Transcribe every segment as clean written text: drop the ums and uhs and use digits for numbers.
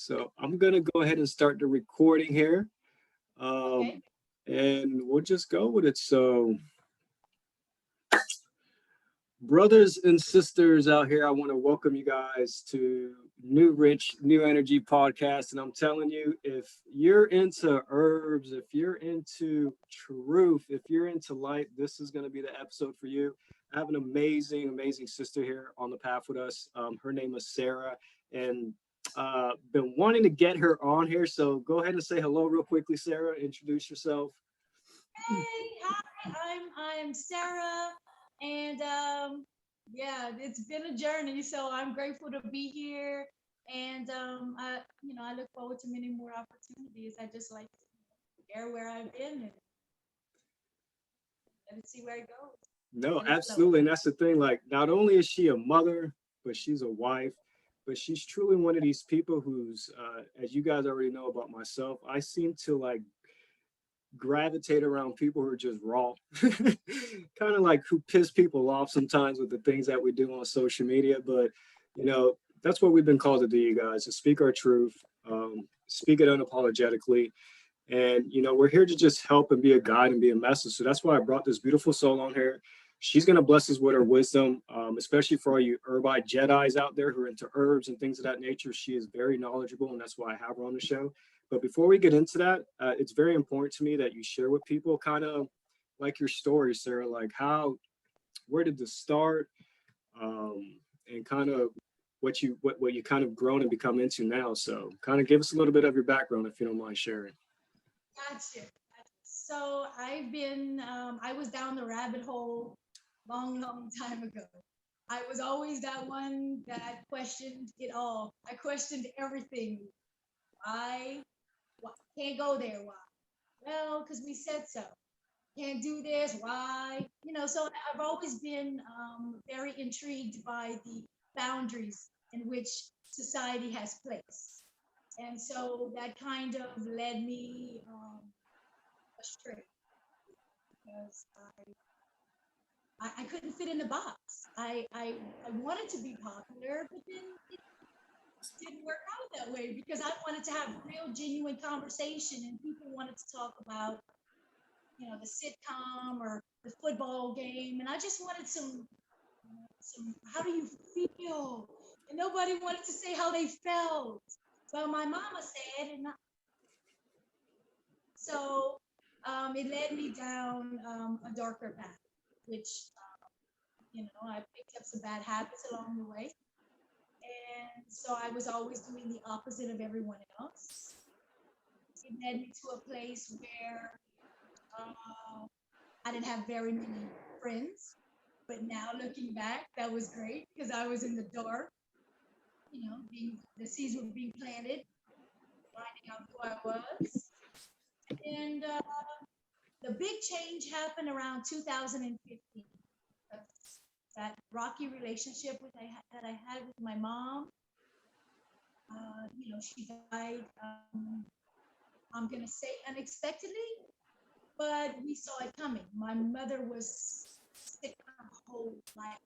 So I'm gonna go ahead and start the recording here. Okay. And we'll just go with it. So, brothers and sisters out here, I want to welcome you guys to New Rich, New Energy podcast. And I'm telling you, if you're into herbs, if you're into truth, if you're into light, this is going to be the episode for you. I have an amazing, amazing sister here on the path with us. Her name is Sara, and been wanting to get her on here. So go ahead and say hello real quickly, Sara. Introduce yourself. Hey, hi, I'm Sarah, and yeah, it's been a journey. So I'm grateful to be here, and I look forward to many more opportunities. I just like to share where I've been and see where it goes. No, Let it flow. absolutely. And that's the thing. Like, not only is she a mother, but she's a wife, but she's truly one of these people who's, as you guys already know about myself, I seem to like gravitate around people who are just raw, kind of like who piss people off sometimes with the things that we do on social media. But, that's what we've been called to do, you guys, to speak our truth, speak it unapologetically. And, we're here to just help and be a guide and be a message. So that's why I brought this beautiful soul on here. She's going to bless us with her wisdom, especially for all you Herbal Jedis out there who are into herbs and things of that nature. She is very knowledgeable, and that's why I have her on the show. But before we get into that, it's very important to me that you share with people kind of like your story, Sara, like where did this start, and kind of what you kind of grown and become into now. So kind of give us a little bit of your background if you don't mind sharing. Gotcha. So I was down the rabbit hole long, long time ago. I was always that one that questioned it all. I questioned everything. Why? Why? Can't go there. Why? Well, because we said so. Can't do this. Why? So I've always been very intrigued by the boundaries in which society has placed. And so that kind of led me astray because I couldn't fit in the box. I wanted to be popular, but then it didn't work out that way because I wanted to have real, genuine conversation, and people wanted to talk about, the sitcom or the football game, and I just wanted some. How do you feel? And nobody wanted to say how they felt. Well, my mama said, so it led me down a darker path, which I picked up some bad habits along the way. And so I was always doing the opposite of everyone else. It led me to a place where I didn't have very many friends. But now looking back, that was great because I was in the dark, the seeds were being planted, finding out who I was. And the big change happened around 2015. That rocky relationship that I had with my mom. She died. I'm gonna say unexpectedly, but we saw it coming. My mother was sick her whole life.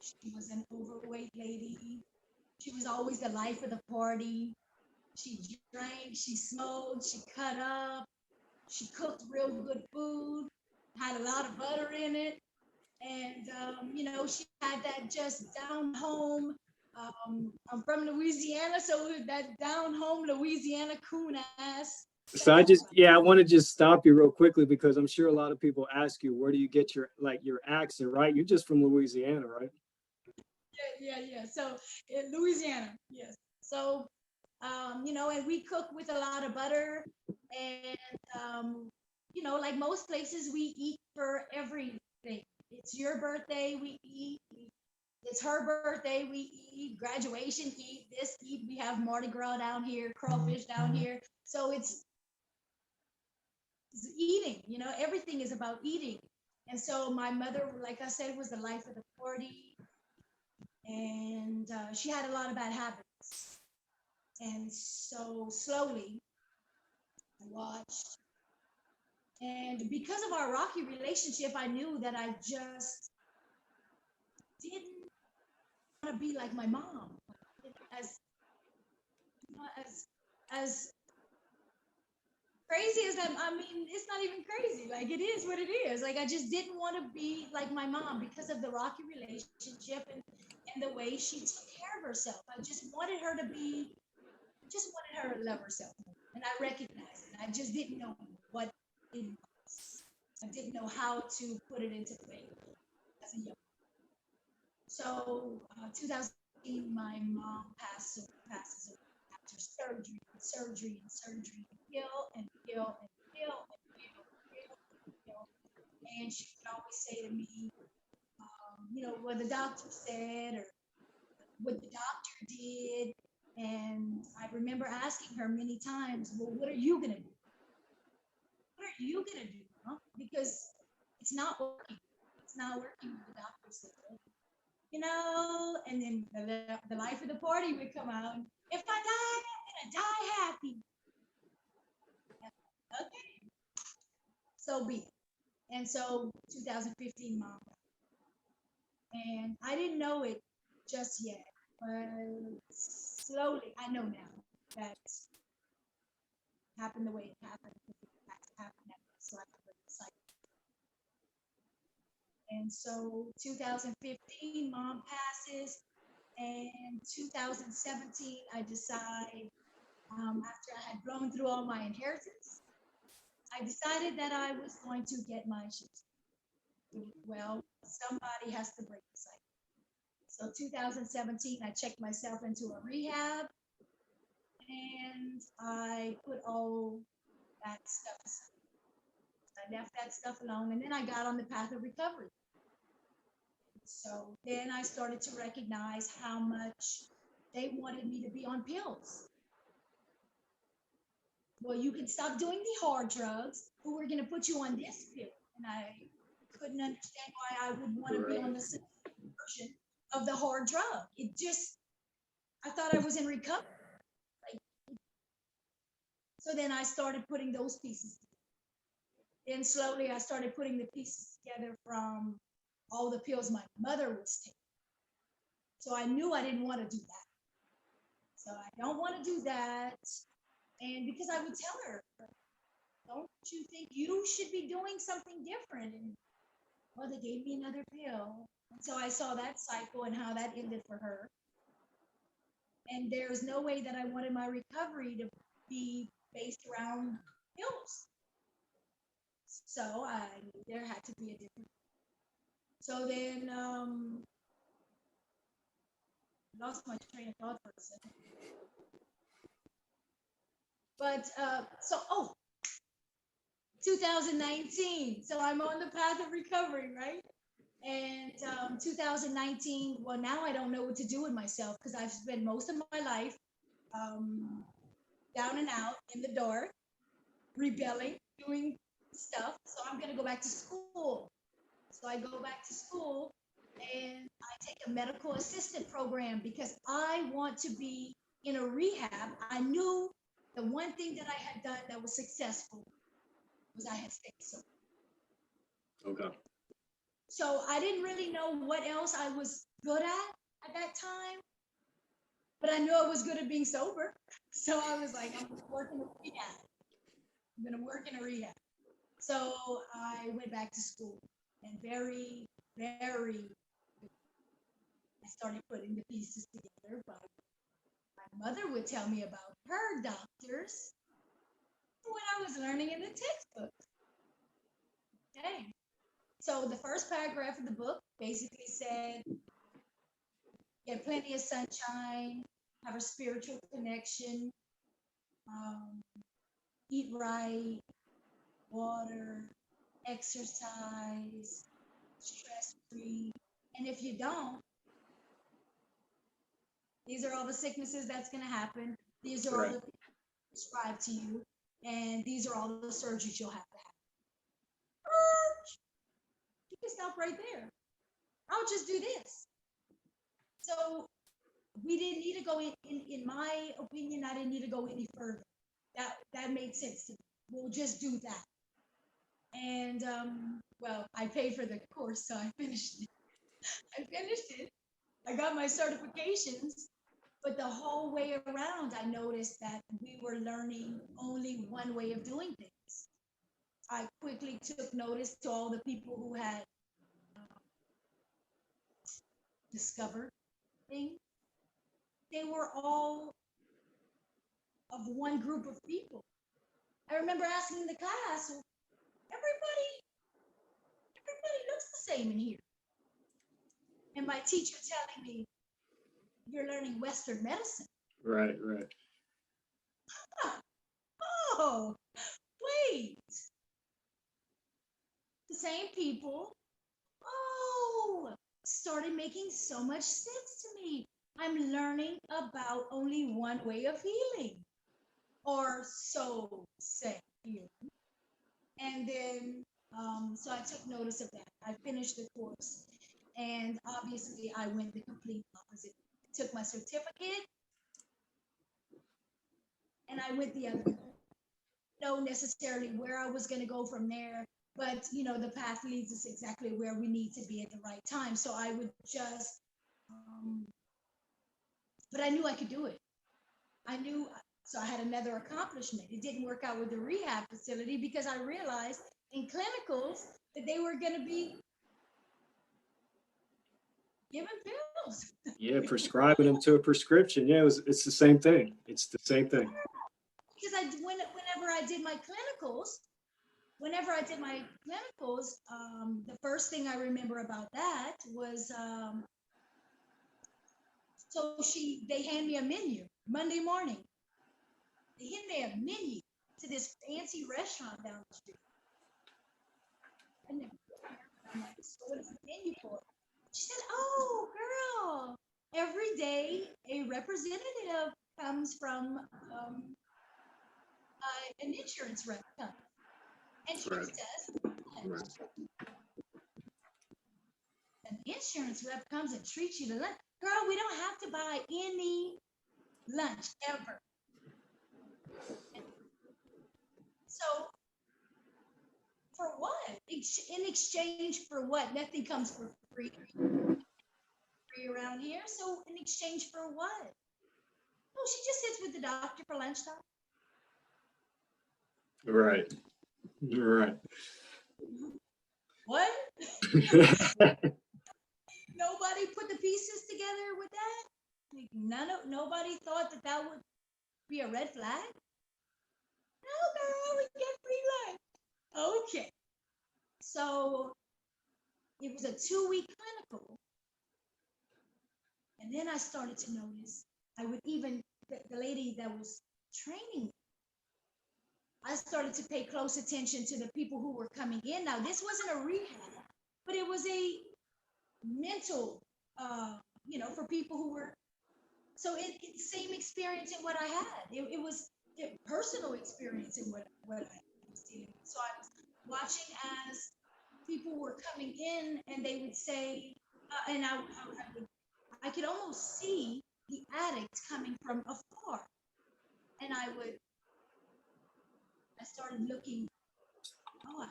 She was an overweight lady. She was always the life of the party. She drank, she smoked, she cut up, she cooked real good food, had a lot of butter in it. And, she had that just down home. I'm from Louisiana, so that down home Louisiana coon ass. So I want to just stop you real quickly because I'm sure a lot of people ask you, where do you get your accent, right? You're just from Louisiana, right? Yeah. So in Louisiana, yes. So, and we cook with a lot of butter, and like most places, we eat for everything. It's your birthday, we eat. It's her birthday, we eat. Graduation, eat. This, eat. We have Mardi Gras down here, crawfish down here. So it's eating. Everything is about eating. And so my mother, like I said, was the life of the party, and she had a lot of bad habits. And so slowly I watched. And because of our rocky relationship, I knew that I just didn't want to be like my mom. As as crazy as that, I mean, it's not even crazy. Like it is what it is. Like I just didn't want to be like my mom because of the rocky relationship and the way she took care of herself. I just wanted her to be, just wanted her to love herself more. And I recognized it. I just didn't know what it was. I didn't know how to put it into play as a young. So 2018, my mom passes away after surgery and surgery and surgery, and pill and pill and pill and pill and pill and pill. And she would always say to me, you know, what the doctor said or what the doctor did. And I remember asking her many times, well, what are you going to do? What are you going to do? Huh? Because it's not working. It's not working with the doctor said. You know, and then the life of the party would come out. If I die, I'm gonna die happy. Okay, so be it. And so 2015, mom, and I didn't know it just yet, but slowly I know now that happened the way it happened. It had to happen that way, so I could break the cycle. And so 2015, mom passes, and 2017, I decide, after I had blown through all my inheritance, I decided that I was going to get my shit. Well, somebody has to break the cycle. So 2017, I checked myself into a rehab, and I put all that stuff aside. I left that stuff alone, and then I got on the path of recovery. So then I started to recognize how much they wanted me to be on pills. Well, you can stop doing the hard drugs, but we're going to put you on this pill. And I couldn't understand why I would want to be on the version of the hard drug. It just, I thought I was in recovery. Like, so then I started putting those pieces together. Then slowly I started putting the pieces together from all the pills my mother was taking. So I knew I didn't want to do that. So I don't want to do that. And because I would tell her, don't you think you should be doing something different? And well, they gave me another pill. And so I saw that cycle and how that ended for her. And there's no way that I wanted my recovery to be based around pills. So I knew there had to be a different. So then lost my train of thought for a second. But 2019. So I'm on the path of recovery, right? And 2019, well, now I don't know what to do with myself because I've spent most of my life down and out in the dark, rebelling, doing stuff. So I'm going to go back to school. So I go back to school and I take a medical assistant program because I want to be in a rehab. I knew the one thing that I had done that was successful was I had stayed sober. Okay. So I didn't really know what else I was good at that time, but I knew I was good at being sober. So I was like, I'm going to work in a rehab. I'm going to work in a rehab. So I went back to school and very, very, I started putting the pieces together. But my mother would tell me about her doctors, what I was learning in the textbook. Okay. So the first paragraph of the book basically said, get plenty of sunshine, have a spiritual connection, eat right, water, exercise, stress-free. And if you don't, these are all the sicknesses that's going to happen. These are all the things prescribed to you. And these are all the surgeries you'll have to have. You can stop right there. I'll just do this. So we didn't need to go in my opinion, I didn't need to go any further. That made sense to me. We'll just do that. And well, I paid for the course, so I finished it. I got my certifications, But the whole way around, I noticed that we were learning only one way of doing things. I quickly took notice to all the people who had discovered things. They were all of one group of people. I remember asking the class, everybody looks the same in here. And my teacher telling me, you're learning Western medicine. Right, right. Oh, wait. The same people. Oh, started making so much sense to me. I'm learning about only one way of healing, or so say healing. And then, so I took notice of that. I finished the course, and obviously, I went the complete opposite. Took my certificate, and I went the other way. Know necessarily where I was going to go from there, but the path leads us exactly where we need to be at the right time. So I would just, but I knew I could do it. I knew, so I had another accomplishment. It didn't work out with the rehab facility because I realized in clinicals that they were going to be giving pills. Yeah, prescribing them to a prescription. Yeah, it's the same thing. It's the same thing. Because whenever I did my clinicals, the first thing I remember about that was, so they hand me a menu Monday morning. They hand me a menu to this fancy restaurant down the street. I never I'm like, so what is the menu for? She said, "Oh, girl, every day a representative comes from an insurance rep company and treats us lunch. An insurance rep comes and treats you to lunch. Girl, we don't have to buy any lunch ever." So for what? In exchange for what? Nothing comes for free around here. So in exchange for what? Oh, she just sits with the doctor for lunchtime. Right. Right. What? Nobody put the pieces together with that? Like nobody thought that would be a red flag? No, girl, we get free lunch. Okay. So it was a 2-week clinical. And then I started to notice, I would even, the lady that was training me, I started to pay close attention to the people who were coming in. Now, this wasn't a rehab, but it was a mental, for people who were, so it's the same experience in what I had. It was a personal experience in what I was dealing with. So I was watching as people were coming in and they would say, and I could almost see the addict coming from afar. And I started looking, oh, I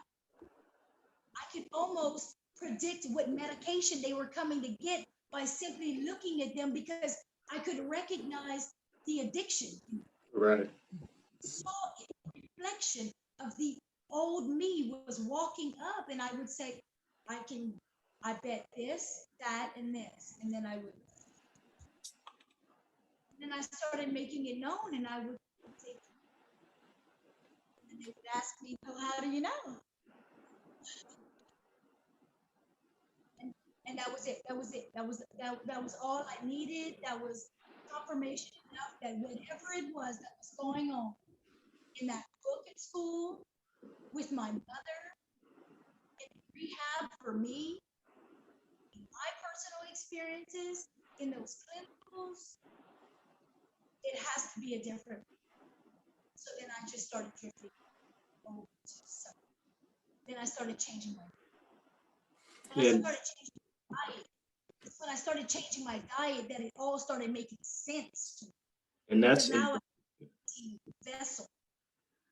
could almost predict what medication they were coming to get by simply looking at them because I could recognize the addiction. Right. Saw a reflection of the old me was walking up, and I would say, I bet this, that, and this. And then I started making it known, and I would say, and they would ask me, "Oh, how do you know?" And that was it. That was it. That was all I needed. That was confirmation enough that whatever it was that was going on in that book at school, with my mother, in rehab for me, in my personal experiences, in those clinicals, it has to be a different. So then I just started drifting over to stuff. Then I started changing my diet. It's when I started changing my diet that it all started making sense to me. And because now I'm a vessel.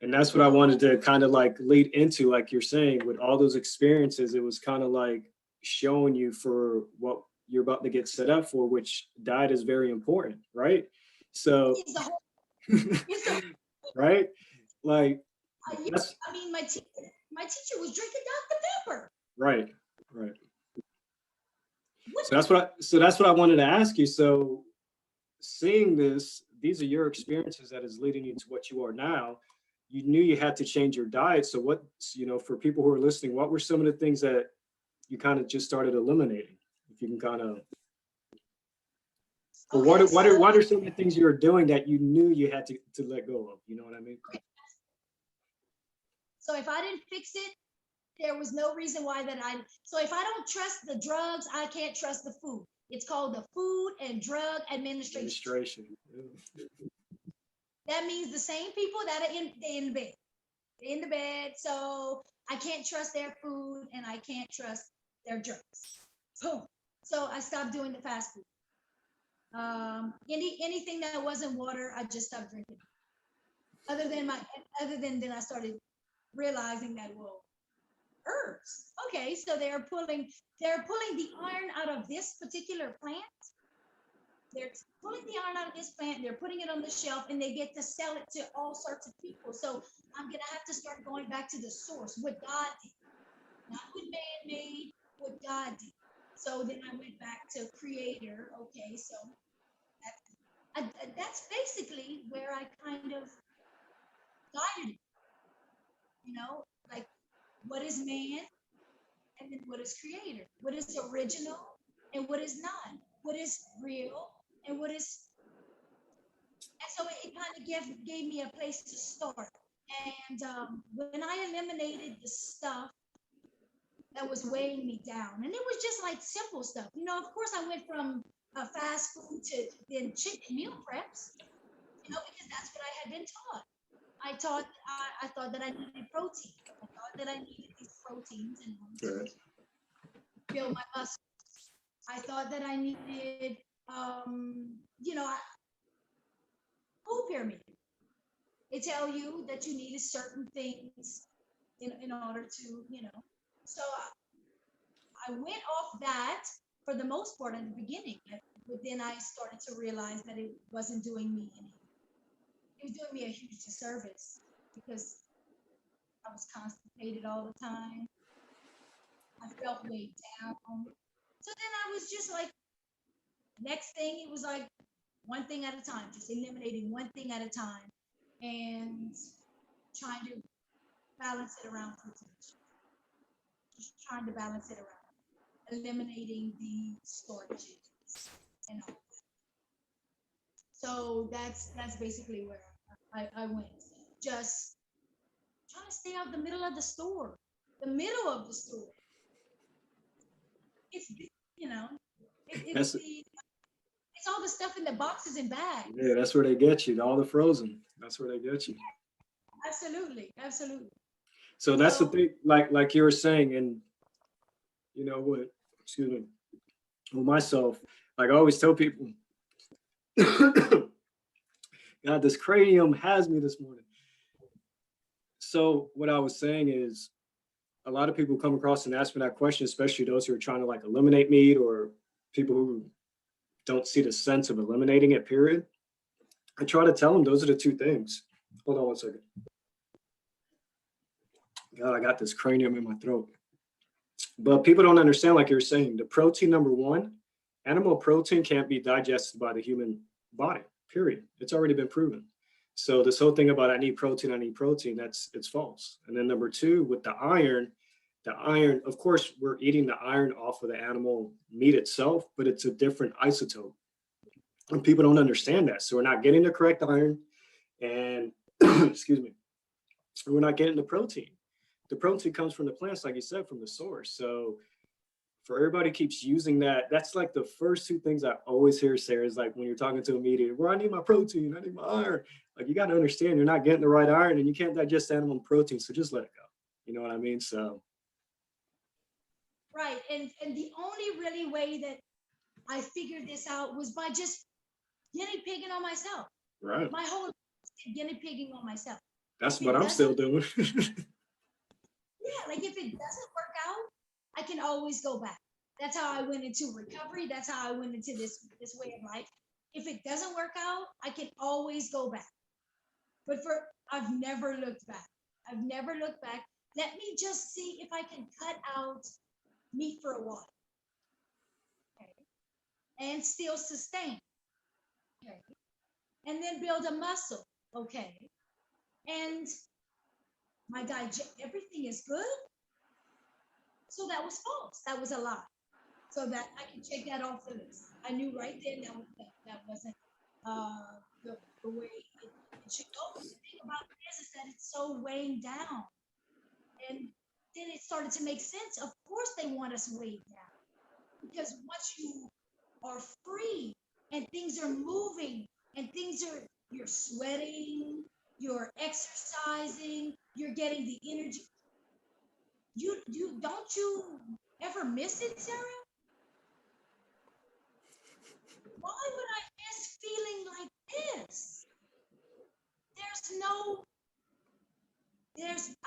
And that's what I wanted to kind of like lead into, like you're saying, with all those experiences, it was kind of like showing you for what you're about to get set up for, which diet is very important, right? So, It's the whole, it's the, right? Like yeah, that's I mean, my teacher was drinking Dr. Pepper. right, right. What? So that's what I wanted to ask you. So seeing this, these are your experiences that is leading you to what you are now. You knew you had to change your diet. So what, for people who are listening, what were some of the things that you kind of just started eliminating? If you can kind of, or Okay, what are some of the things you were doing that you knew you had to let go of? You know what I mean? so if I didn't fix it, there was no reason why that so if I don't trust the drugs, I can't trust the food. It's called the Food and Drug Administration. That means the same people that are in bed. They're in the bed, so I can't trust their food and I can't trust their drugs. Boom. So I stopped doing the fast food. Anything that wasn't water, I just stopped drinking. Other than then I started realizing that, well, herbs. Okay, so they're pulling the iron out of this particular plant. They're pulling the iron out of this plant, they're putting it on the shelf, and they get to sell it to all sorts of people. So I'm gonna have to start going back to the source, what God did, not what man made, what God did. So then I went back to Creator. Okay, so that's basically where I kind of guided it. Like what is man, and then what is Creator, what is original, and what is not, what is real, and what is. And so it kind of gave me a place to start. And when I eliminated the stuff that was weighing me down, and it was just like simple stuff. Of course, I went from fast food to then chicken meal preps, because that's what I had been taught. I thought that I needed protein. I thought that I needed these proteins in order to build my muscles. I thought that I needed, food pyramid. They tell you that you needed certain things in order to, So I went off that for the most part in the beginning, but then I started to realize that it wasn't doing me any. It was doing me a huge disservice because I was constipated all the time. I felt weighed down. So then I was just like, next thing, it was like one thing at a time, just eliminating one thing at a time and trying to balance it around protein. Just trying to balance it around, eliminating the storages and all that. So that's basically where I went. Just trying to stay out the middle of the store. The middle of the store. It's you know, That's it's all the stuff in the boxes and bags. yeah, that's where they get you. All the frozen. That's where they get you. Absolutely, absolutely. So that's the thing, like you were saying, and what, excuse me, with myself, like I always tell people, God, this cranium has me this morning. So what I was saying is a lot of people come across and ask me that question, especially those who are trying to like eliminate meat or people who don't see the sense of eliminating it, period. I try to tell them those are the two things. Hold on one second. God, I got this cranium in my throat. But people don't understand, like you're saying, the protein number one, animal protein can't be digested by the human body, period. It's already been proven. So this whole thing about I need protein, it's false. And then number two, with the iron, of course, we're eating the iron off of the animal meat itself, but it's a different isotope. And people don't understand that. So we're not getting the correct iron and excuse me, we're not getting the protein. The protein comes from the plants, like you said, from the source. So for everybody keeps using that, that's like the first two things I always hear, Sarah, is like when you're talking to a meat eater, well, I need my protein, I need my iron. Like you got to understand you're not getting the right iron and you can't digest animal protein. So just let it go. You know what I mean? So. Right. And the only really way that I figured this out was by just guinea pigging on myself. Right. My whole life, guinea pigging on myself. That's what I'm still doing. Yeah, like if it doesn't work out, I can always go back. That's how I went into recovery. That's how I went into this way of life. If it doesn't work out, I can always go back. But I've never looked back. I've never looked back. Let me just see if I can cut out meat for a while. Okay. And still sustain. Okay. And then build a muscle. Okay. And my everything is good. So that was false. That was a lie. So that I can check that off the list. I knew right then that wasn't the way it should go. But the thing about it is that it's so weighing down. And then it started to make sense. Of course they want us weighed down. Because once you are free and things are moving and you're sweating, you're exercising, you're getting the energy. You don't you ever miss it, Sarah? Why would I miss feeling like this?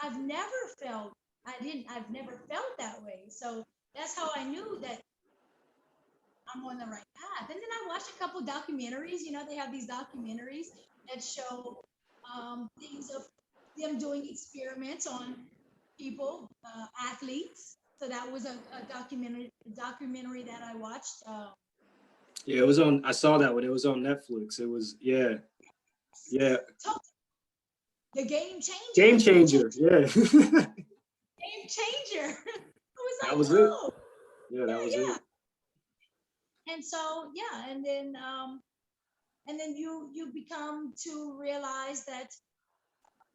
I've never felt that way. So that's how I knew that I'm on the right path. And then I watched a couple documentaries. You know, they have these documentaries that show things of them doing experiments on people, athletes. So that was a documentary that I watched. Yeah, it was on. I saw that one. It was on Netflix. It was yeah. The game changer. Game changer. Yeah. Game changer. I was like, that was oh. it. Yeah, that was it. And so yeah, and then you become to realize that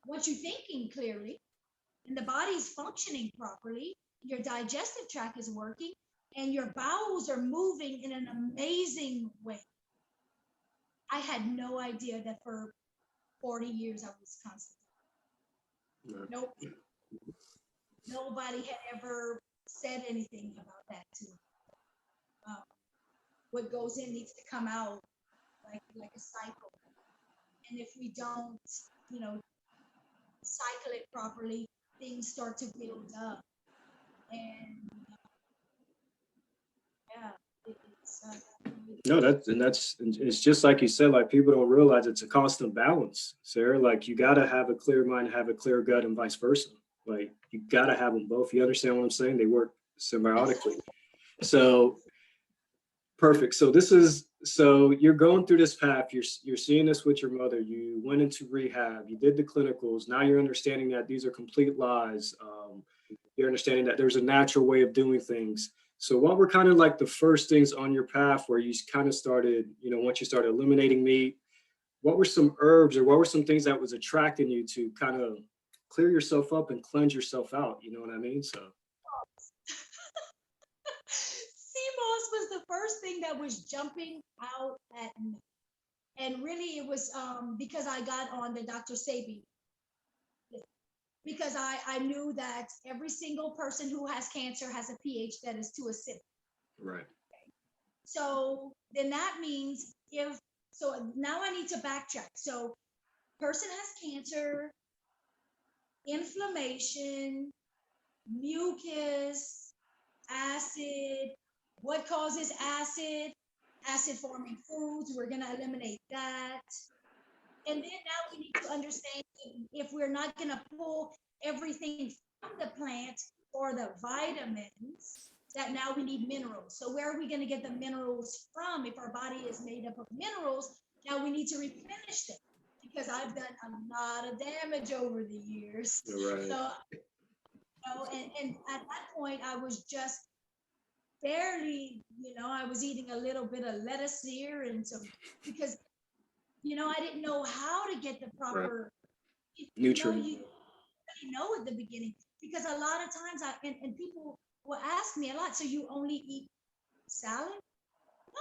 once you're thinking clearly and the body's functioning properly, your digestive tract is working, and your bowels are moving in an amazing way. I had no idea that for 40 years I was constipated. Nope. Nobody had ever said anything about that to me. What goes in needs to come out like a cycle. And if we don't, cycle it properly, things start to build up. And yeah, no, it's just like you said, like people don't realize it's a constant balance, Sarah. Like you gotta have a clear mind, have a clear gut, and vice versa. Like you gotta have them both. You understand what I'm saying? They work symbiotically. So perfect. So you're going through this path. You're seeing this with your mother. You went into rehab. You did the clinicals. Now you're understanding that these are complete lies. You're understanding that there's a natural way of doing things. So what were kind of like the first things on your path where you kind of started, once you started eliminating meat, what were some herbs or what were some things that was attracting you to kind of clear yourself up and cleanse yourself out? You know what I mean? So. CMOS was the first thing that was jumping out at me. And really it was because I got on the Dr. Sabi. Because I knew that every single person who has cancer has a pH that is too acidic. Right. Okay. So then that means so now I need to backtrack. So person has cancer, inflammation, mucus, acid. What causes acid? Acid forming foods. We're going to eliminate that. And then now we need to understand if we're not going to pull everything from the plant or the vitamins, that now we need minerals. So where are we going to get the minerals from? If our body is made up of minerals, now we need to replenish them, because I've done a lot of damage over the years. Right. So, and at that point, I was just barely, I was eating a little bit of lettuce here and some, because I didn't know how to get the proper nutrient. You really know at the beginning, because a lot of times and people will ask me a lot. So you only eat salad?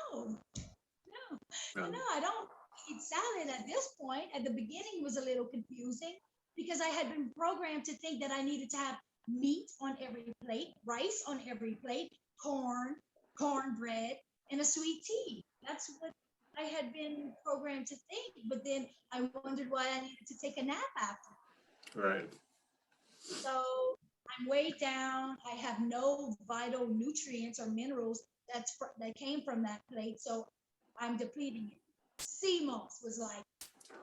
No, I don't eat salad at this point. At the beginning, it was a little confusing because I had been programmed to think that I needed to have meat on every plate, rice on every plate, cornbread, and a sweet tea. That's what I had been programmed to think, but then I wondered why I needed to take a nap after. Right. So I I'm way down. I have no vital nutrients or minerals that came from that plate, so I'm depleting it. CMOS was like,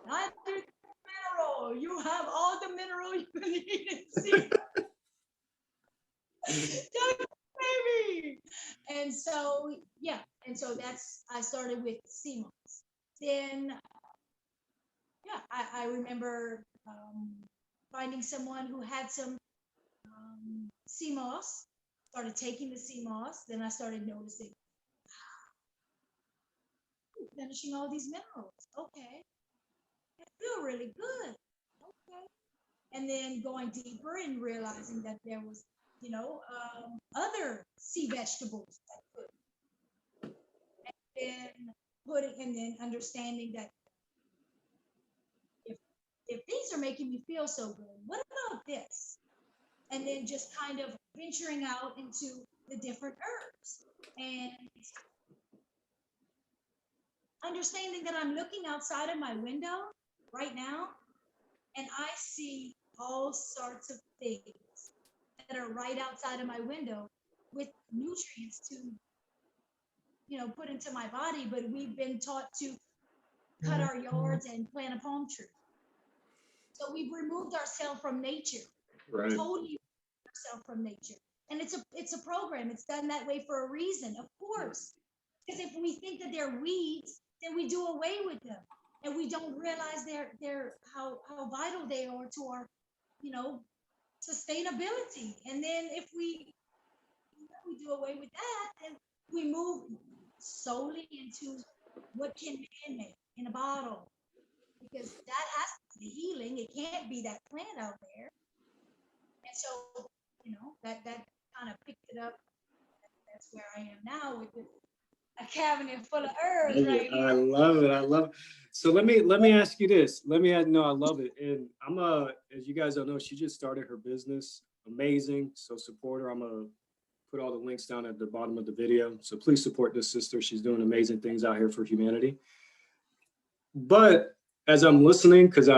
nitrogen mineral. You have all the mineral you need in CMOS. Baby. And so, yeah, and so that's I started with CMOS. Then, yeah, I remember finding someone who had some CMOS. Started taking the CMOS. Then I started noticing finishing all these minerals. Okay, I feel really good. Okay, and then going deeper and realizing that there was, other sea vegetables that could, and and then understanding that if if these are making me feel so good, what about this? And then just kind of venturing out into the different herbs and understanding that I'm looking outside of my window right now and I see all sorts of things that are right outside of my window with nutrients to, put into my body. But we've been taught to cut our yards and plant a palm tree. So we've removed ourselves from nature, Right. totally ourselves from nature. And it's a program. It's done that way for a reason, of course. Because if we think that they're weeds, then we do away with them, and we don't realize they're how vital they are to our, you know, sustainability. And then if we do away with that, then we move solely into what can man make in a bottle, because that has to be healing. It can't be that plant out there. And so, that kind of picked it up. That's where I am now with a cabinet full of herbs right here. I love it. I love it. So let me ask you this. No, I love it. And as you guys don't know, she just started her business. Amazing. So support her. I'm gonna put all the links down at the bottom of the video. So please support this sister. She's doing amazing things out here for humanity. But as I'm listening, because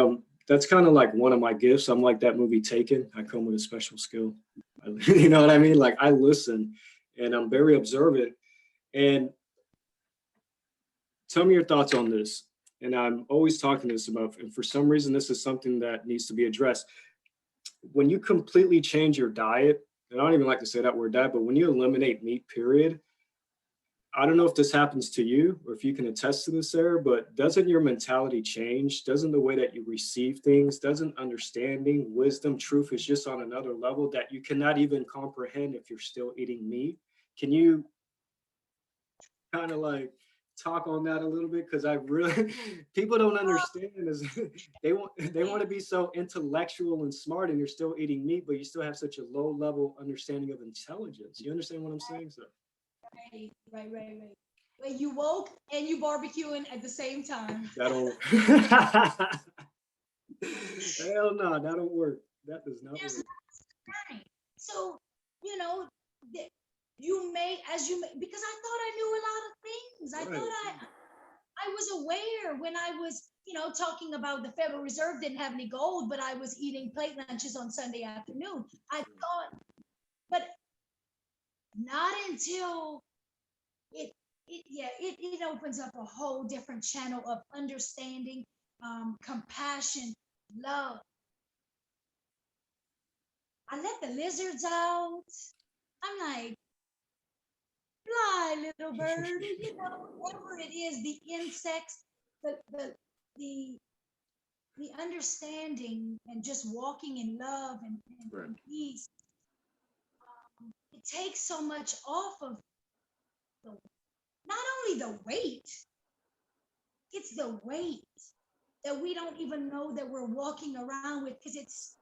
that's kind of like one of my gifts. I'm like that movie Taken. I come with a special skill. You know what I mean? Like I listen and I'm very observant. And tell me your thoughts on this. And I'm always talking this about, and for some reason, this is something that needs to be addressed. When you completely change your diet, and I don't even like to say that word diet, but when you eliminate meat, period, I don't know if this happens to you or if you can attest to this, Sarah, but doesn't your mentality change? Doesn't the way that you receive things, doesn't understanding, wisdom, truth is just on another level that you cannot even comprehend if you're still eating meat? Can you kind of like talk on that a little bit? Because I really, people don't understand is they want to be so intellectual and smart and you're still eating meat, but you still have such a low level understanding of intelligence. You understand what I'm saying? So Right. But you woke and you barbecuing at the same time. that don't hell no, that don't work. That does not There's work. nothing. So, you know, you may, because I thought I knew a lot of things. I Right. thought I was aware when I was, talking about the Federal Reserve didn't have any gold, but I was eating plate lunches on Sunday afternoon. I thought, but not until it opens up a whole different channel of understanding, compassion, love. I let the lizards out. I'm like, fly, little bird, whatever it is, the insects, the the the the understanding and just walking in love Right. and peace. It takes so much off of the, not only the weight, it's the weight that we don't even know that we're walking around with, because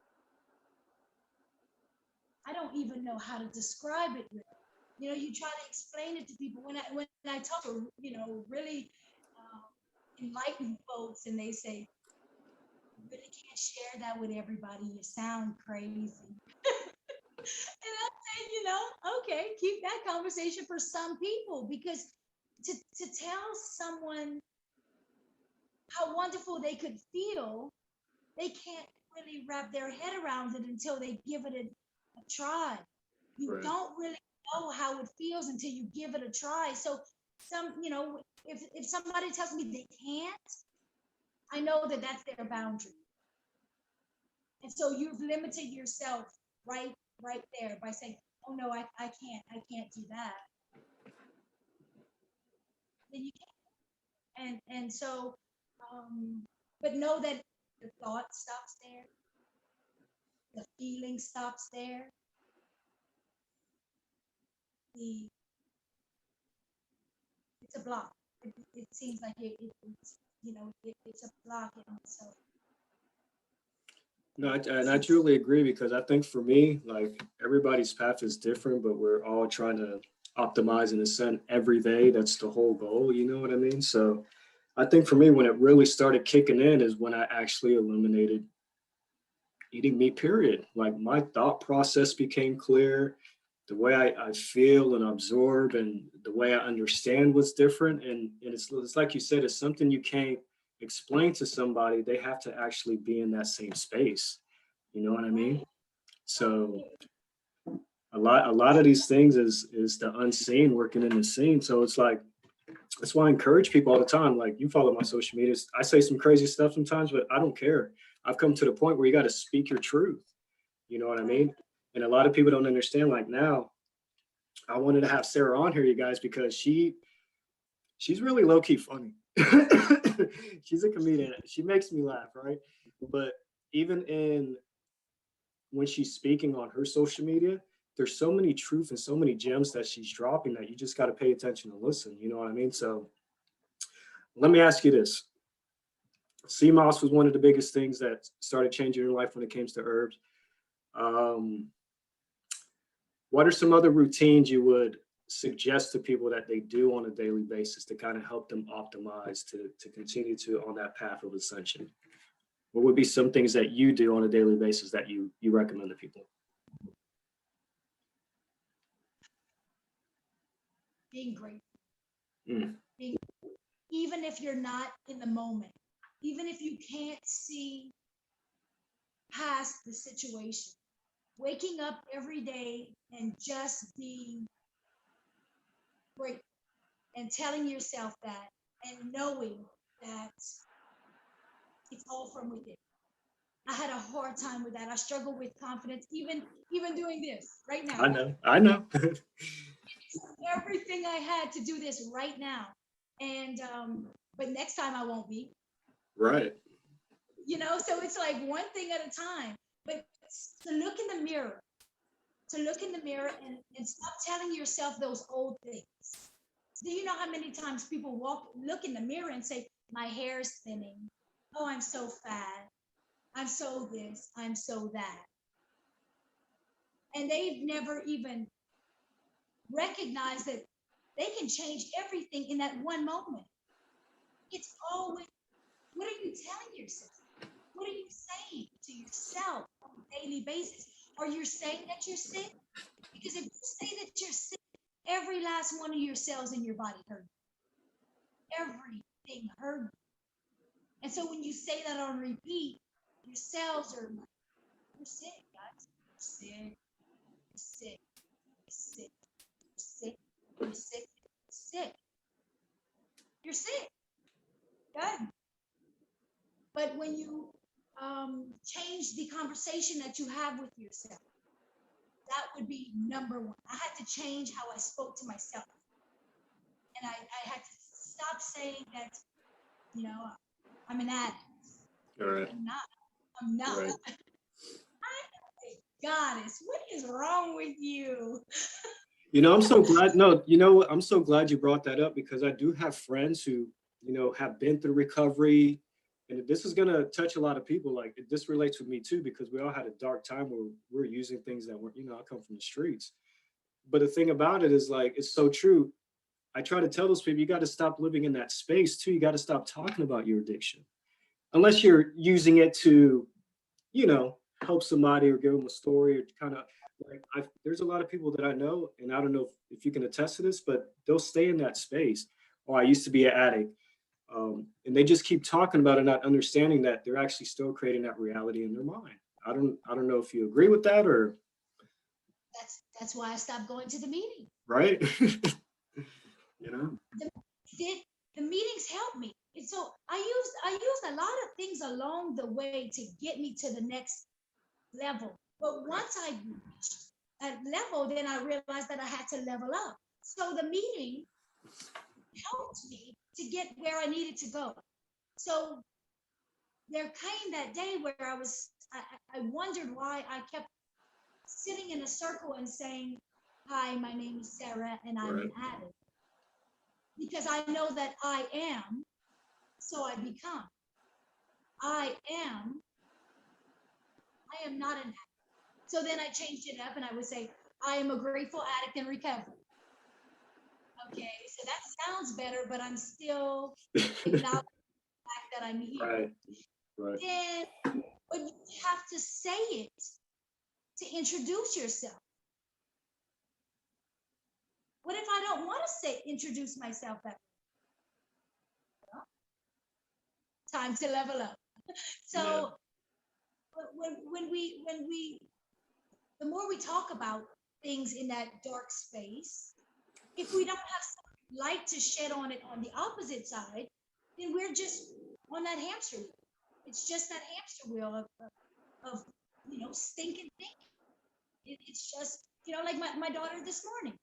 I don't even know how to describe it. You try to explain it to people. When I talk to really enlightened folks, and they say, you really can't share that with everybody. You sound crazy. And I'm saying, okay, keep that conversation for some people, because to tell someone how wonderful they could feel, they can't really wrap their head around it until they give it a try. You Right. don't really know how it feels until you give it a try. So if somebody tells me they can't, I know that that's their boundary. And so you've limited yourself right there by saying, oh no, I can't do that. Then you can't. And so but know that the thought stops there, the feeling stops there, the it's a block. It seems like it's a block, and so No, and I truly agree because I think for me, like everybody's path is different, but we're all trying to optimize in a sense every day. That's the whole goal. You know what I mean? So I think for me, when it really started kicking in is when I actually eliminated eating meat, period. Like my thought process became clear. The way I feel and absorb and the way I understand what's different. And it's like you said, it's something you can't explain to somebody. They have to actually be in that same space. You know what I mean? right. So a lot of these things is the unseen working in the scene. So it's like that's why I encourage people all the time. Like you follow my social medias. I say some crazy stuff sometimes, but I don't care. I've come to the point where you got to speak your truth. You know what I Right. mean? And a lot of people don't understand. Like now, I wanted to have Sarah on here, you guys, because she's really low key funny. She's a comedian. She makes me laugh, right? But even in when she's speaking on her social media, there's so many truth and so many gems that she's dropping that you just got to pay attention and listen. You know what I mean? So let me ask you this. CMOS was one of the biggest things that started changing your life when it came to herbs. Um, what are some other routines you would suggest to people that they do on a daily basis to kind of help them optimize to continue to on that path of ascension? What would be some things that you do on a daily basis that you recommend to people? Being grateful. Mm, Being, even if you're not in the moment, even if you can't see past the situation, waking up every day and just being grateful and telling yourself that and knowing that it's all from within. I had a hard time with that. I struggle with confidence, even doing this right now. I know, I know. Everything I had to do this right now, and but next time I won't be. Right. So it's like one thing at a time. But to look in the mirror, and stop telling yourself those old things. Do you know how many times people look in the mirror and say, my hair is thinning. Oh, I'm so fat. I'm so this. I'm so that. And they've never even recognized that they can change everything in that one moment. It's always, what are you telling yourself? What are you saying to yourself on a daily basis? Are you saying that you're sick? Because if you say that you're sick, every last one of your cells in your body hurt. Everything hurt. And so when you say that on repeat, your cells are like, you're sick, guys. You're sick. You're sick. You're sick. You're sick. You're sick. You're sick. You're sick. Good. But when you change the conversation that you have with yourself, that would be number one. I had to change how I spoke to myself. And I had to stop saying that, I'm an addict. All right. I'm not. I'm not. Right. Goddess, what is wrong with you? I'm so glad. No, what? I'm so glad you brought that up because I do have friends who, have been through recovery. And this is going to touch a lot of people. Like this relates with me too, because we all had a dark time where we're using things that weren't, I come from the streets. But the thing about it is like, it's so true. I try to tell those people, you got to stop living in that space too. You got to stop talking about your addiction. Unless you're using it to, you know, help somebody or give them a story or kind of like there's a lot of people that I know, and I don't know if you can attest to this, but they'll stay in that space. Oh, I used to be an addict. And they just keep talking about it, not understanding that they're actually still creating that reality in their mind. I don't know if you agree with that or. That's why I stopped going to the meeting. Right. You know. Did the meetings help me? And so I used a lot of things along the way to get me to the next level. But once I reached that level, then I realized that I had to level up. So the meeting helped me to get where I needed to go. So there came that day where I wondered why I kept sitting in a circle and saying, "Hi, my name is Sarah, and I'm an addict." Because I know that I am, so I become. I am, I am not an addict. So then I changed it up and I would say, I am a grateful addict in recovery. Okay, so that sounds better, but I'm still acknowledging the fact that I'm here. Right. Right. Then, but you have to say it to introduce yourself. What if I don't want to introduce myself that way? Well, time to level up. So when we the more we talk about things in that dark space, if we don't have some light to shed on it on the opposite side, then we're just on that hamster wheel. It's just that hamster wheel of stinking thinking. It's just, like my daughter this morning.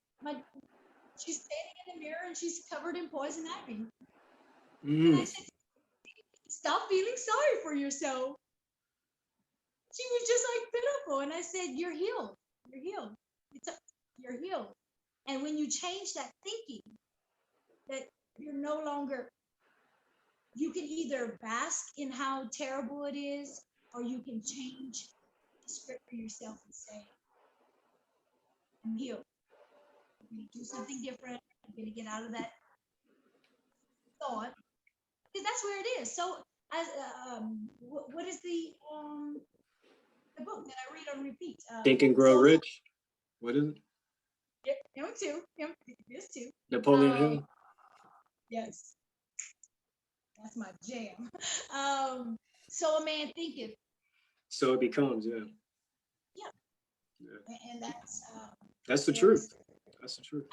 She's standing in the mirror and she's covered in poison ivy. And I said, stop feeling sorry for yourself. She was just like pitiful. And I said, you're healed. You're healed. You're healed. And when you change that thinking, that you're no longer, you can either bask in how terrible it is, or you can change the script for yourself and say, I'm healed. I'm going to do something different. I'm going to get out of that thought. Because that's where it is. So, as what is the book that I read on repeat? Think and Grow Rich. What is it? Him too. This too. Napoleon Hill. Yes, that's my jam. So a man thinketh, so it becomes. Yeah. And that's the truth. That's the truth.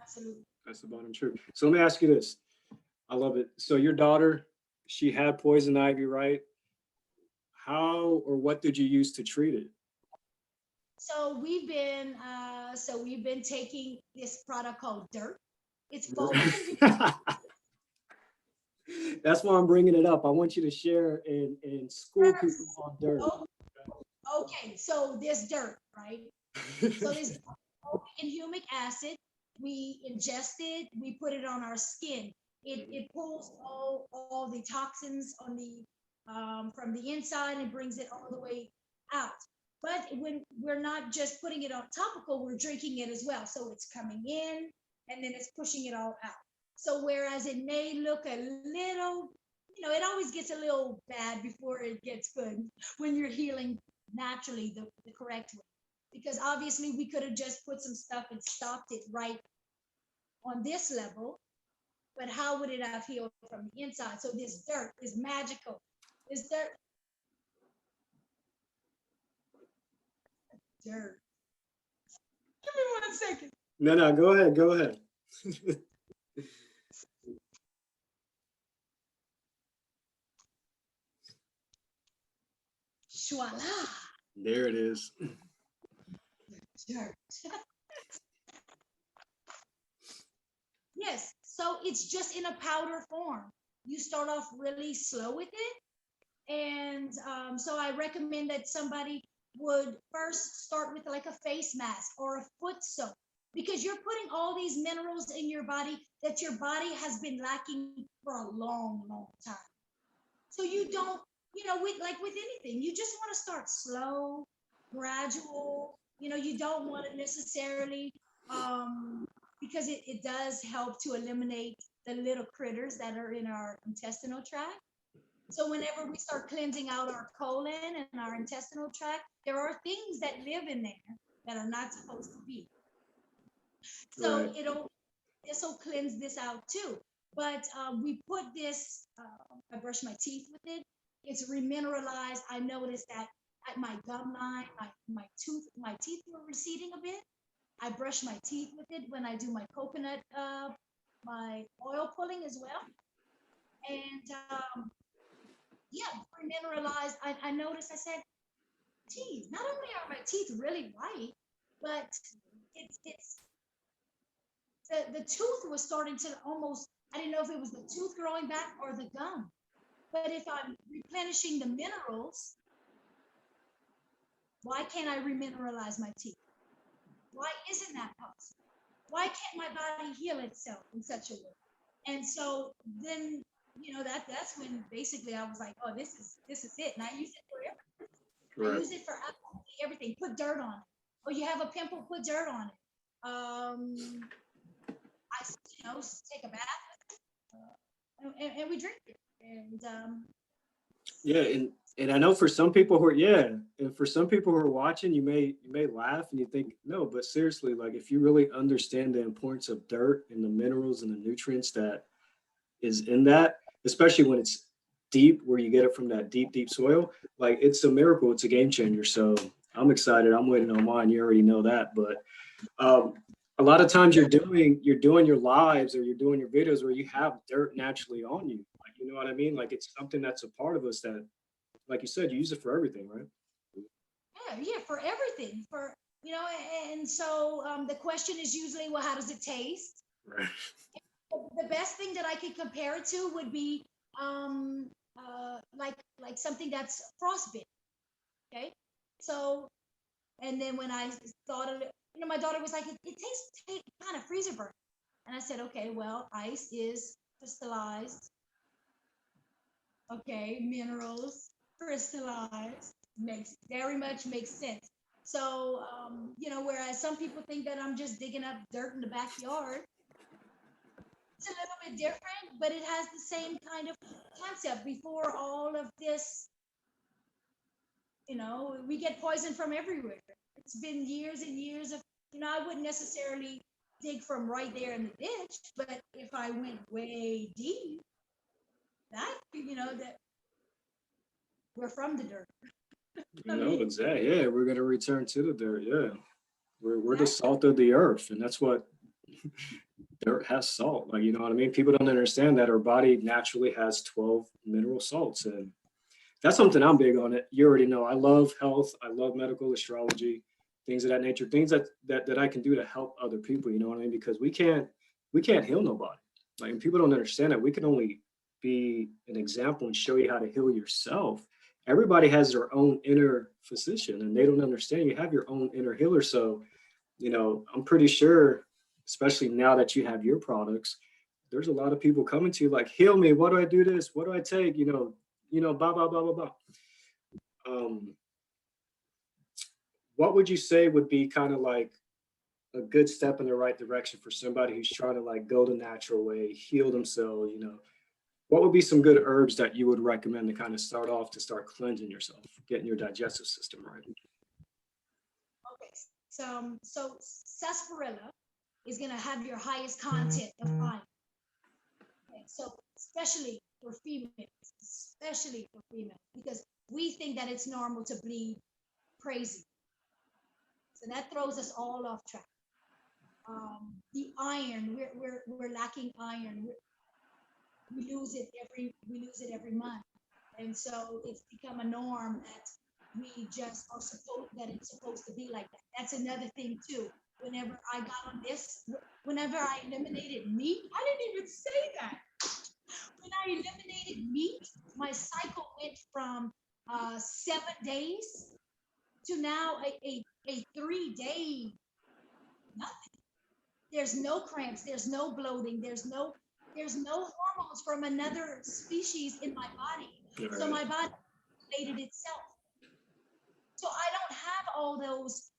Absolutely. That's the bottom truth. So let me ask you this. I love it. So your daughter, she had poison ivy, right? How or what did you use to treat it? So we've been taking this product called Dirt. It's focused. That's why I'm bringing it up. I want you to share and school people on Dirt. Okay, so this Dirt, right? So this in humic acid, we ingest it, we put it on our skin. It pulls all the toxins on the from the inside and brings it all the way out. But when we're not just putting it on topical, we're drinking it as well. So it's coming in and then it's pushing it all out. So whereas it may look a little, it always gets a little bad before it gets good when you're healing naturally the correct way. Because obviously we could have just put some stuff and stopped it right on this level, but how would it have healed from the inside? So this Dirt is magical. This Dirt. Give me 1 second. No, go ahead. Go ahead. Voila. There it is. Dirt. Yes, so it's just in a powder form. You start off really slow with it. And so I recommend that somebody would first start with like a face mask or a foot soap, because you're putting all these minerals in your body that your body has been lacking for a long, long time. So you don't, with anything, you just want to start slow, gradual. You don't want to necessarily, because it does help to eliminate the little critters that are in our intestinal tract. So whenever we start cleansing out our colon and our intestinal tract, there are things that live in there that are not supposed to be. So this will cleanse this out too. But we put this, I brush my teeth with it. It's remineralized. I noticed that at my gum line, my teeth were receding a bit. I brush my teeth with it when I do my coconut, my oil pulling as well. And yeah, remineralized. I noticed. I said, geez, not only are my teeth really white, but it's the tooth was starting to almost. I didn't know if it was the tooth growing back or the gum. But if I'm replenishing the minerals, why can't I remineralize my teeth? Why isn't that possible? Why can't my body heal itself in such a way? And so then, that's when basically I was like, oh, this is it. And I use it for everything. I use it for absolutely everything. Put dirt on it. Oh, you have a pimple, put dirt on it. I, take a bath and we drink it. And Yeah, and I know for some people who are, yeah, and for some people who are watching, you may laugh and you think, no, but seriously, like if you really understand the importance of dirt and the minerals and the nutrients that is in that, especially when it's deep, where you get it from that deep soil, like it's a miracle, it's a game changer. So I'm excited. I'm waiting on mine. You already know that, but um, a lot of times you're doing your lives or you're doing your videos where you have dirt naturally on you. Like, you know what I mean? Like it's something that's a part of us that, like you said, you use it for everything, right? yeah, for everything. And so the question is usually, well, how does it taste? Right. The best thing that I could compare it to would be like something that's frostbit. Okay, so and then when I thought of it, my daughter was like, it tastes kind of freezer burn, and I said, okay, well, ice is crystallized. Okay, minerals crystallized makes sense. So whereas some people think that I'm just digging up dirt in the backyard, it's a little bit different, but it has the same kind of concept. Before all of this, we get poison from everywhere. It's been years and years of, I wouldn't necessarily dig from right there in the ditch, but if I went way deep, that we're from the dirt. I mean, Exactly. Yeah, we're gonna return to the dirt. Yeah, we're the exactly. salt of the earth, and that's what dirt has salt. Like, you know what I mean? People don't understand that our body naturally has 12 mineral salts, and that's something I'm big on. It. You already know. I love health. I love medical astrology, things of that nature, things that I can do to help other people. You know what I mean? Because we can't heal nobody. Like, and people don't understand that we can only be an example and show you how to heal yourself. Everybody has their own inner physician, and they don't understand you have your own inner healer. So, I'm pretty sure, especially now that you have your products, there's a lot of people coming to you like, heal me. What do I do this? What do I take? Blah, blah, blah, blah, blah. Um, what would you say would be kind of like a good step in the right direction for somebody who's trying to like go the natural way, heal themselves? What would be some good herbs that you would recommend to kind of start off to start cleansing yourself, getting your digestive system right? Okay, so sarsaparilla is going to have your highest content of iron. Okay, so especially for females, because we think that it's normal to bleed crazy. So that throws us all off track. The iron, we're lacking iron. We lose it every month, and so it's become a norm that it's supposed to be like that. That's another thing too. Whenever I got on this, whenever I eliminated meat, I didn't even say that. When I eliminated meat, my cycle went from 7 days to now a 3 day nothing. There's no cramps, there's no bloating, there's no hormones from another species in my body. So Right. my body regulated itself. So I don't have all those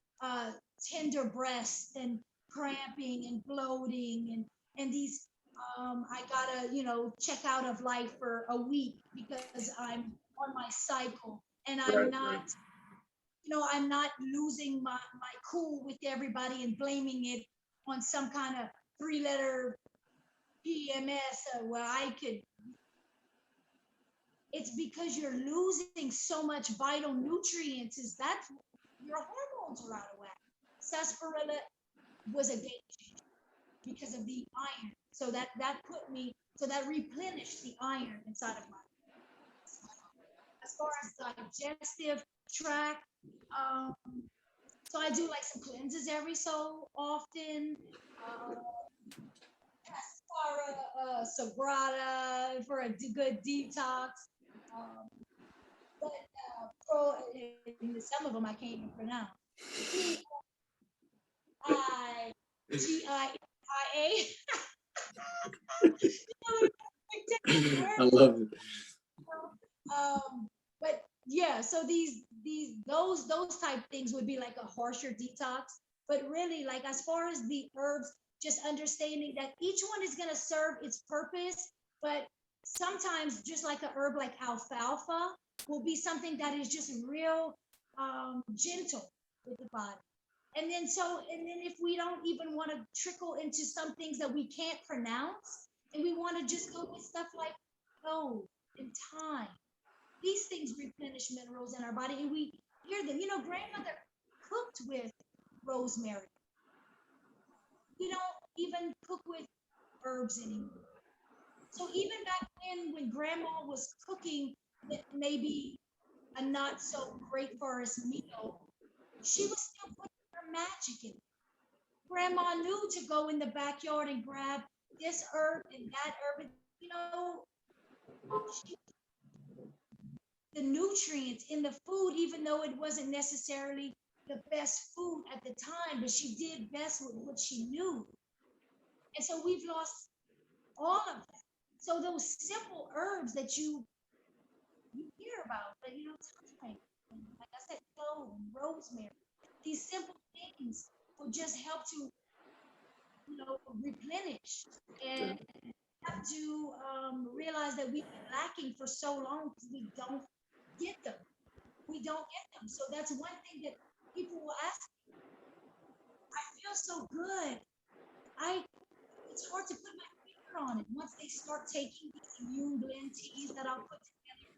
tender breasts and cramping and bloating and these I gotta check out of life for a week because I'm on my cycle and Right. Right. I'm not losing my cool with everybody and blaming it on some kind of 3 letter PMS where it's because you're losing so much vital nutrients. Is that your hormones are out of whack? Sarsaparilla was a game changer because of the iron. So that replenished the iron inside of my. As far as digestive tract, um, so I do like some cleanses every so often. Sagrada for a good detox. But some of them I can't even pronounce. Gia. I love it. But yeah, so those type things would be like a harsher detox. But really, like as far as the herbs, just understanding that each one is gonna serve its purpose, but sometimes just like a herb like alfalfa will be something that is just real gentle with the body. And then if we don't even want to trickle into some things that we can't pronounce, and we want to just go with stuff like clove and thyme, these things replenish minerals in our body, and we hear them. Grandmother cooked with rosemary. We don't even cook with herbs anymore. So even back when grandma was cooking maybe a not so great for us meal, she was still putting her magic in it. Grandma knew to go in the backyard and grab this herb and that herb. She, the nutrients in the food, even though it wasn't necessarily the best food at the time, but she did best with what she knew. And so we've lost all of that. So those simple herbs that you hear about, but thyme, like I said, clove, rosemary, these simple things will just help to replenish and have to realize that we've been lacking for so long because we don't get them. We don't get them. So that's one thing that people will ask me. I feel so good. It's hard to put my finger on it once they start taking these immune blend teas that I'll put together.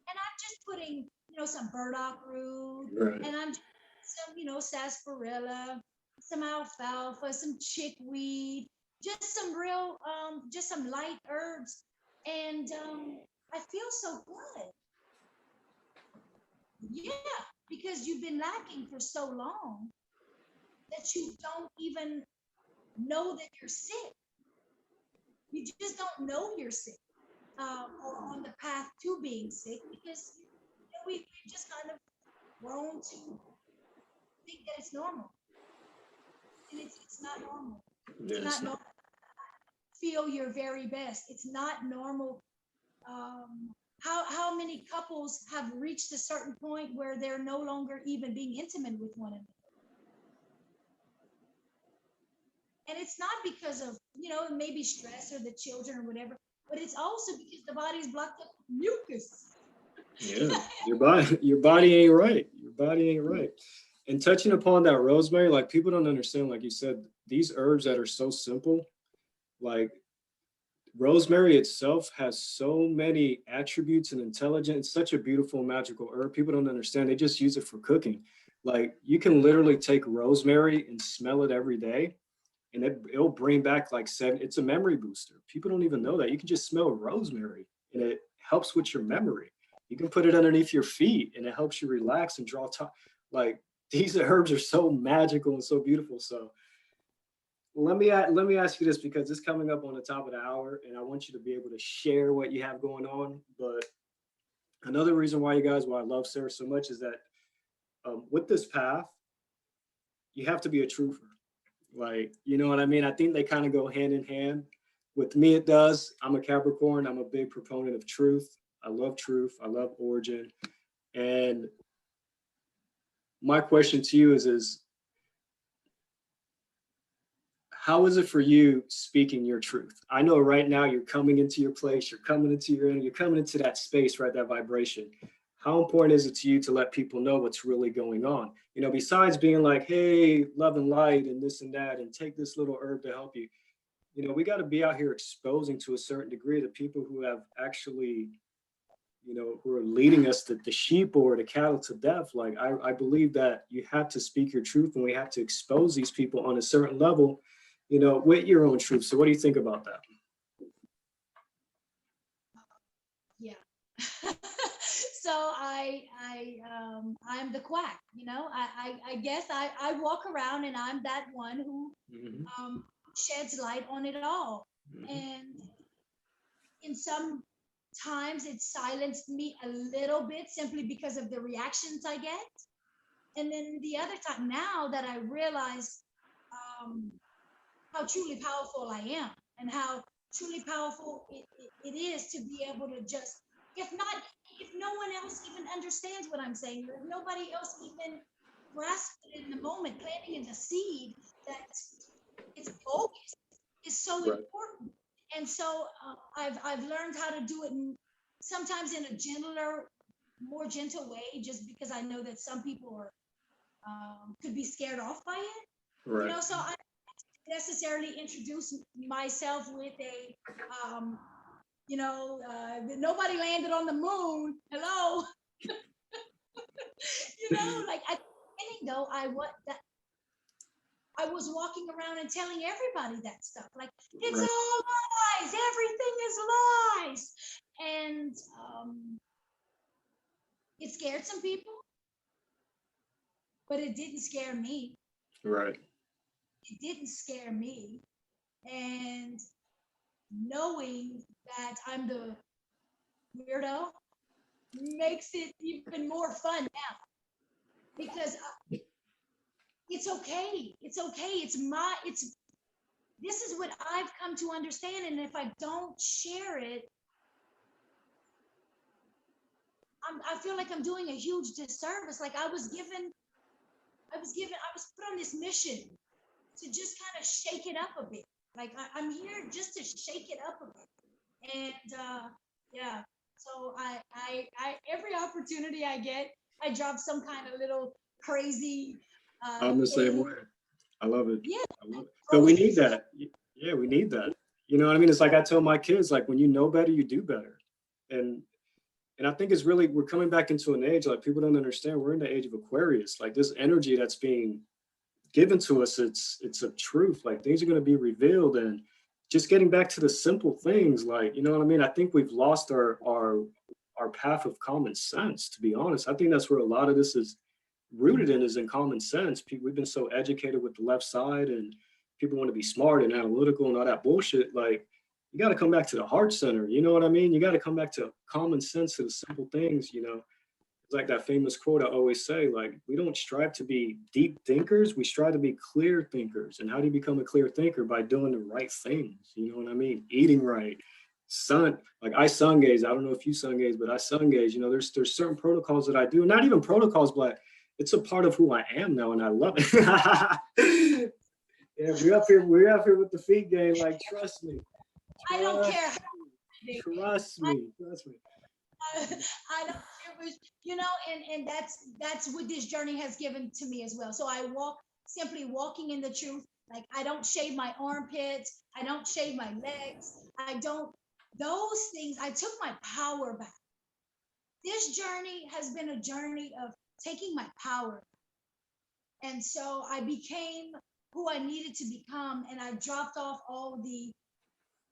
And I'm just putting, some burdock root, Right. and I'm some, sarsaparilla, some alfalfa, some chickweed, just some real, just some light herbs. And I feel so good. Yeah, because you've been lacking for so long that you don't even know that you're sick. You just don't know you're sick, or on the path to being sick, because we've just kind of grown to think that it's normal, and it's not normal. It's not normal. Feel your very best. It's not normal. How many couples have reached a certain point where they're no longer even being intimate with one another? And it's not because of, maybe stress or the children or whatever, but it's also because the body's blocked up with mucus. Yeah, your body ain't right. Your body ain't right. And touching upon that rosemary, like people don't understand, like you said, these herbs that are so simple, like rosemary itself has so many attributes and intelligence. It's such a beautiful, magical herb. People don't understand. They just use it for cooking. Like you can literally take rosemary and smell it every day, and it'll bring back like it's a memory booster. People don't even know that. You can just smell rosemary and it helps with your memory. You can put it underneath your feet and it helps you relax and draw time. Like these herbs are so magical and so beautiful. So let me ask you this, because it's coming up on the top of the hour and I want you to be able to share what you have going on. But another reason why I love Sarah so much is that with this path, you have to be a truther. Like, you know what I mean? I think they kind of go hand in hand. With me, it does. I'm a Capricorn. I'm a big proponent of truth. I love truth. I love origin. And my question to you is how is it for you speaking your truth? I know right now you're coming into your place, you're coming into that space, right? That vibration. How important is it to you to let people know what's really going on? Besides being like, hey, love and light and this and that, and take this little herb to help you. We got to be out here exposing to a certain degree the people who have actually, who leading us the sheep or the cattle to death. Like I believe that you have to speak your truth, and we have to expose these people on a certain level, you know, with your own truth. So what do you think about that? Yeah. So I'm the quack, you know. I guess I walk around and I'm that one who sheds light on it all. And in some times it silenced me a little bit simply because of the reactions I get. And then the other time, now that I realize how truly powerful I am and how truly powerful it is to be able to just, if not, if no one else even understands what I'm saying, or if nobody else even grasps it in the moment, planting in the seed that it's bogus is so Right. important. And so I've learned how to do it sometimes in a gentler, more gentle way, just because I know that some people are could be scared off by it. Right. You know, so I necessarily introduce myself with a you know, nobody landed on the moon. Hello. You know, like at the beginning though, I was walking around and telling everybody that stuff. Like, it's Right. all lies, everything is lies. And it scared some people, but it didn't scare me. Right. It didn't scare me. And knowing that I'm the weirdo makes it even more fun now, because it's okay. It's okay. This is what I've come to understand. And if I don't share it, I feel like I'm doing a huge disservice. Like I was put on this mission to just kind of shake it up a bit. Like I'm here just to shake it up a bit. And yeah, so every opportunity I get, I drop some kind of little crazy I'm the same thing. way. I love it. Yeah. I love it. But we need that. Yeah, we need that. You know what I mean? It's like I tell my kids, like when you know better, you do better. And I think it's really, we're coming back into an age, like people don't understand, we're in the age of Aquarius. Like this energy that's being given to us, it's a truth. Like things are going to be revealed, and just getting back to the simple things, like, you know what I mean? I think we've lost our path of common sense, to be honest. I think that's where a lot of this is rooted in, is in common sense. We've been so educated with the left side, and people want to be smart and analytical and all that bullshit. Like, you got to come back to the heart center. You know what I mean? You got to come back to common sense, to the simple things, you know. It's like that famous quote I always say, like, we don't strive to be deep thinkers, we strive to be clear thinkers. And how do you become a clear thinker? By doing the right things, you know what I mean? Eating right, like I sun gaze. I don't know if you sun gaze, but I sun gaze. You know, there's certain protocols that I do, not even protocols, but it's a part of who I am now, and I love it. Yeah, we're up here with the feet game. Like, trust me. I don't care. Trust me. I don't, it was, you know, and that's what this journey has given to me as well. So I simply walking in the truth. Like I don't shave my armpits, I don't shave my legs, those things. I took my power back. This journey has been a journey of taking my power. And so I became who I needed to become, and I dropped off all the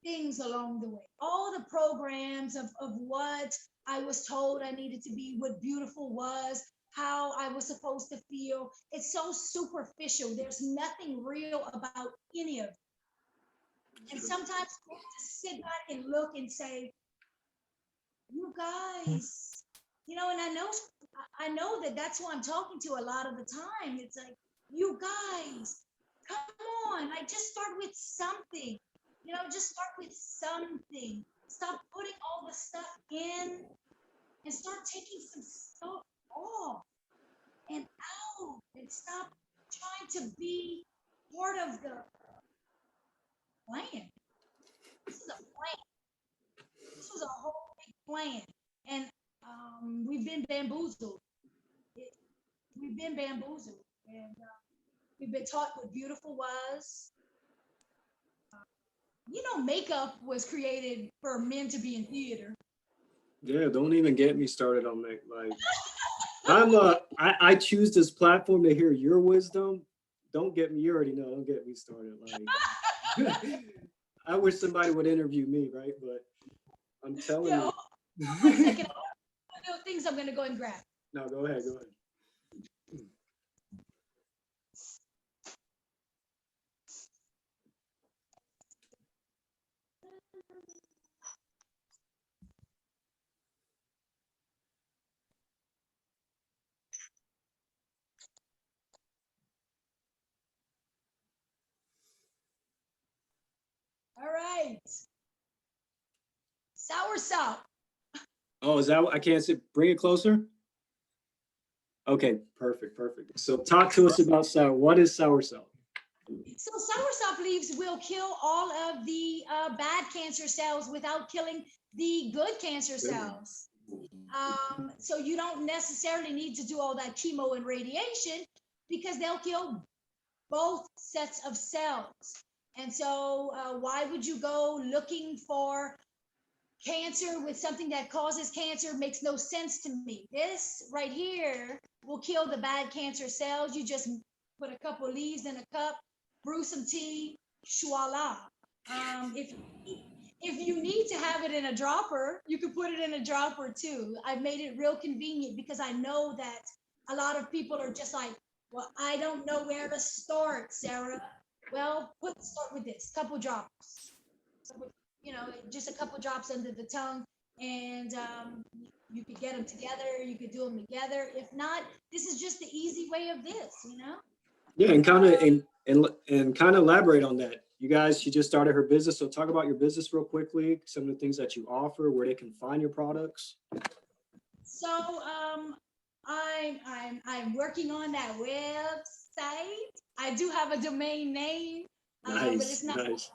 things along the way, all the programs of what I was told I needed to be, what beautiful was, how I was supposed to feel. It's so superficial. There's nothing real about any of it. And sometimes I just sit back and look and say, you guys, you know, and I know that that's who I'm talking to a lot of the time. It's like, you guys, come on, like just start with something. You know, just start with something. Stop putting all the stuff in and start taking some stuff off and out, and stop trying to be part of the plan. This is a plan. This was a whole big plan. And we've been bamboozled. We've been bamboozled. And we've been taught what beautiful was. You know, makeup was created for men to be in theater. Yeah, don't even get me started on that. Like, I choose this platform to hear your wisdom. Don't get me, you already know, don't get me started. Like, I wish somebody would interview me, right? But I'm telling Yeah, you. hold on 1 second. Little things I'm gonna go and grab. No, go ahead, go ahead. All right. Sour salt. Oh, is that I can't see? Bring it closer. Okay, perfect, perfect. So talk to us about sour. What is sour salt? So soursop leaves will kill all of the bad cancer cells without killing the good cancer cells. So you don't necessarily need to do all that chemo and radiation because they'll kill both sets of cells. And so why would you go looking for cancer with something that causes cancer? Makes no sense to me. This right here will kill the bad cancer cells. You just put a couple leaves in a cup, brew some tea, voila. If you need to have it in a dropper, you can put it in a dropper too. I've made it real convenient because I know that a lot of people are just like, well, I don't know where to start, Sarah. Well, start with this couple drops, you know, just a couple drops under the tongue, and you could get them together. You could do them together. If not, this is just the easy way of this, you know. Yeah, and kind of and kind of elaborate on that. You guys, she just started her business, so talk about your business real quickly. Some of the things that you offer, where they can find your products. So I'm working on that website. I do have a domain name, but it's Nice, not nice.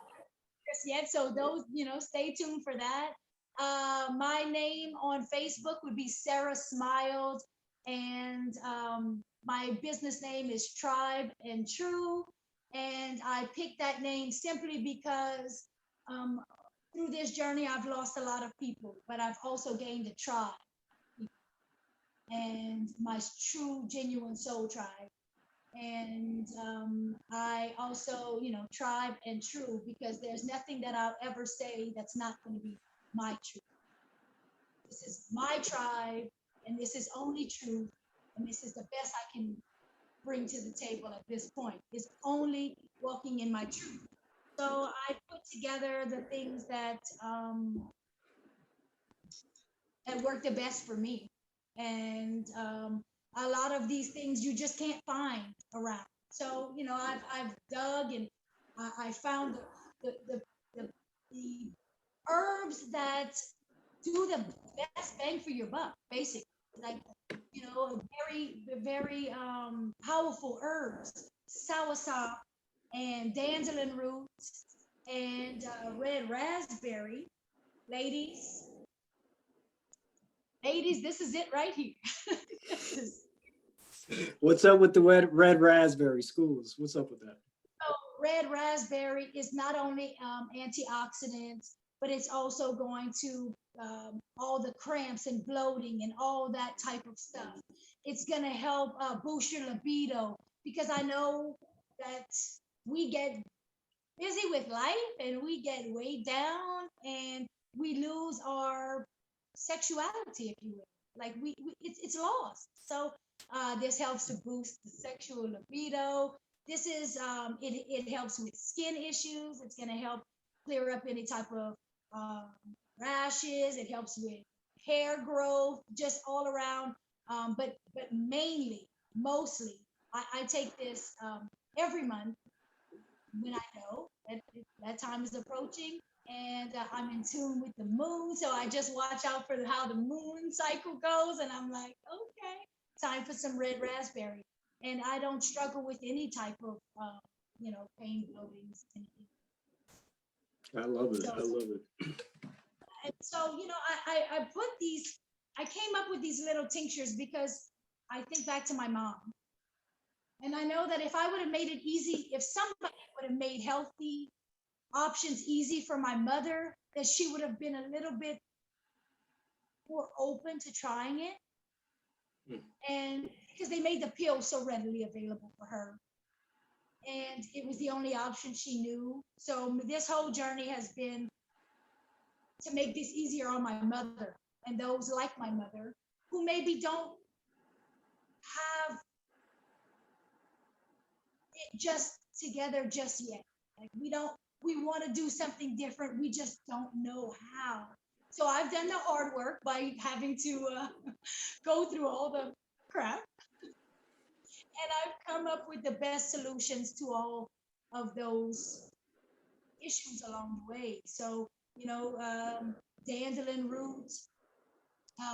just yet. So those, you know, stay tuned for that. My name on Facebook would be Sara Smiled, and my business name is Tribe and True. And I picked that name simply because um, through this journey, I've lost a lot of people, but I've also gained a tribe and my true, genuine soul tribe. And I also, you know, tribe and true, because there's nothing that I'll ever say that's not going to be my truth. This is my tribe, and this is only truth, and this is the best I can bring to the table at this point. Is only walking in my truth. So I put together the things that work the best for me, and a lot of these things you just can't find around. So you know, I've dug and I found the the, the the herbs that do the best bang for your buck, basically. Like, you know, very powerful herbs, soursop and dandelion roots and red raspberry. Ladies, ladies, this is it right here. This is What's up with the red raspberry schools? What's up with that? so red raspberry is not only antioxidants, but it's also going to all the cramps and bloating and all that type of stuff. It's going to help boost your libido because I know that we get busy with life and we get weighed down and we lose our sexuality, if you will. Like it's lost. So this helps to boost the sexual libido. This is it helps with skin issues. It's going to help clear up any type of um, rashes. It helps with hair growth, just all around. But mainly, mostly, I take this every month when I know that time is approaching and I'm in tune with the moon. So I just watch out for how the moon cycle goes. And I'm like, okay, time for some red raspberry. And I don't struggle with any type of, you know, pain, bloatings, anything. I love it. So, I love it. so, you know, I put these, I came up with these little tinctures because I think back to my mom. And I know that if I would have made it easy, if somebody would have made healthy options easy for my mother, that she would have been a little bit more open to trying it. Mm. And because they made the pill so readily available for her. And it was the only option she knew. So this whole journey has been to make this easier on my mother and those like my mother who maybe don't have it just together just yet. Like we want to do something different. We just don't know how. So I've done the hard work by having to go through all the crap. And I've come up with the best solutions to all of those issues along the way. So, dandelion roots,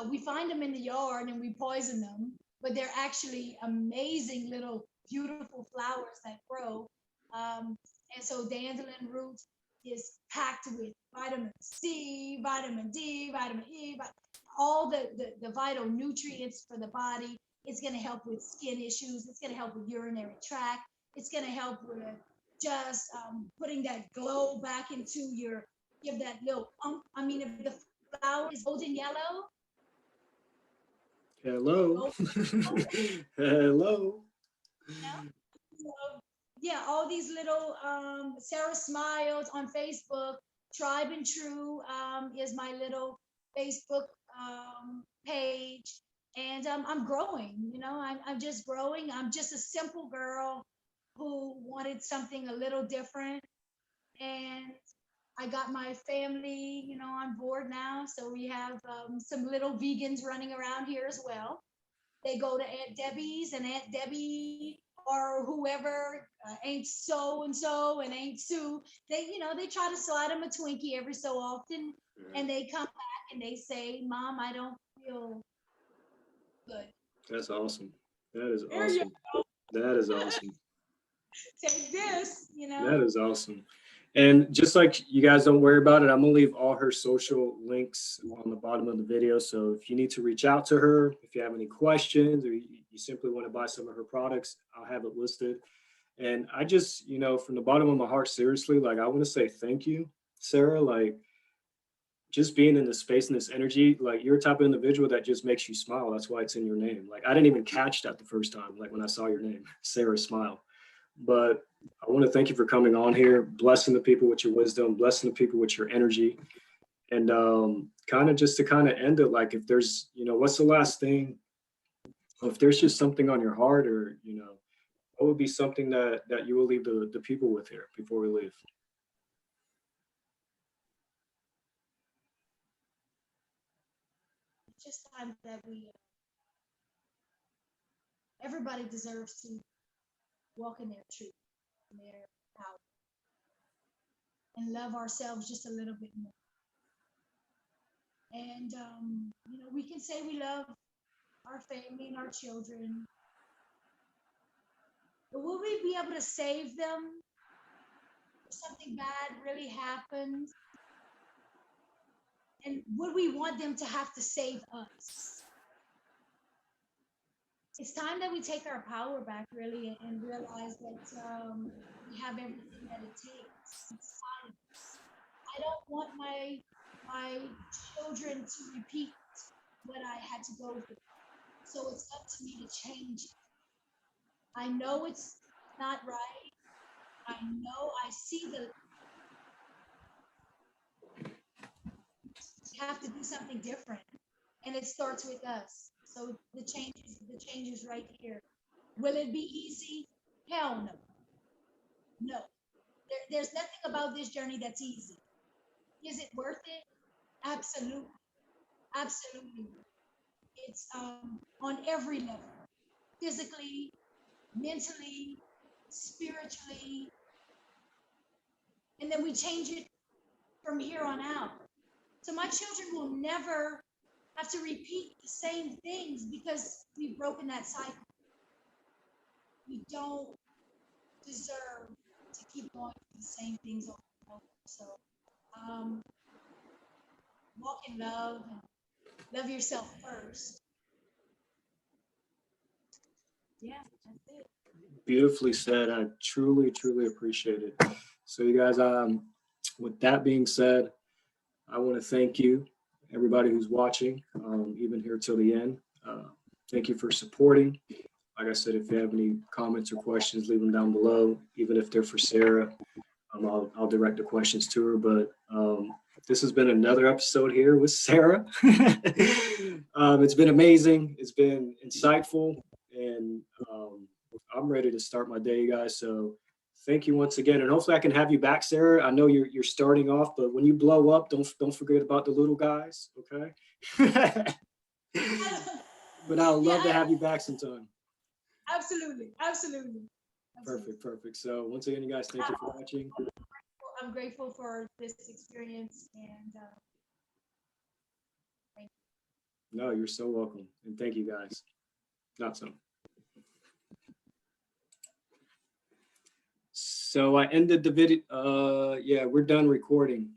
we find them in the yard and we poison them, but they're actually amazing little beautiful flowers that grow. And so dandelion roots is packed with vitamin C, vitamin D, vitamin E, all the vital nutrients for the body. It's going to help with skin issues. It's going to help with urinary tract. It's going to help with just putting that glow back into give that little, if the flower is golden yellow, Hello. Hello. So, yeah, all these little Sara Smiled on Facebook. Tribe and True is my little Facebook page, and I'm growing. I'm just growing. I'm just a simple girl who wanted something a little different, and I got my family, on board now. So we have some little vegans running around here as well. They go to Aunt Debbie's, and Aunt Debbie or whoever ain't so and so and ain't Sue. They try to slide them a Twinkie every so often, and they come back and they say, "Mom, I don't feel good." That's awesome. That is awesome. That is awesome. Take this, That is awesome. And just like you guys don't worry about it, I'm gonna leave all her social links on the bottom of the video. So if you need to reach out to her, if you have any questions, or you simply want to buy some of her products, I'll have it listed. And I just, from the bottom of my heart, seriously, like I want to say thank you, Sara. Like just being in this space and this energy, like you're a type of individual that just makes you smile. That's why it's in your name. Like I didn't even catch that the first time, like when I saw your name, Sara Smile. But I want to thank you for coming on here, blessing the people with your wisdom, blessing the people with your energy. And kind of just to kind of end it, like if there's, what's the last thing? If there's just something on your heart, or, what would be something that you will leave the people with here before we leave? Just time that everybody deserves to walk in their truth, in their power, and love ourselves just a little bit more. And we can say we love our family and our children, but will we be able to save them if something bad really happens? And would we want them to have to save us? It's time that we take our power back, really, and realize that we have everything that it takes inside of us. I don't want my children to repeat what I had to go through. So it's up to me to change it. I know it's not right. I know I see we have to do something different, and it starts with us. So the change is right here. Will it be easy? Hell no. No. There's nothing about this journey that's easy. Is it worth it? Absolutely. Absolutely. It's on every level, physically, mentally, spiritually, and then we change it from here on out. So my children will never have to repeat the same things because we've broken that cycle. We don't deserve to keep going through the same things over and over. So walk in love and love yourself first. Yeah, that's it. Beautifully said. I truly, truly appreciate it. So you guys, with that being said, I want to thank you. everybody who's watching, even here till the end. Thank you for supporting. Like I said, if you have any comments or questions, leave them down below, even if they're for Sarah. I'll direct the questions to her. But this has been another episode here with Sarah. It's been amazing. It's been insightful. And I'm ready to start my day, guys. So thank you once again. And hopefully I can have you back, Sarah. I know you're starting off, but when you blow up, don't forget about the little guys, okay? But I would love to have you back sometime. Absolutely. Perfect. So once again, you guys, thank you for watching. I'm grateful for this experience, and thank you. No, you're so welcome. And thank you guys. Not so. So I ended the video. Yeah, we're done recording.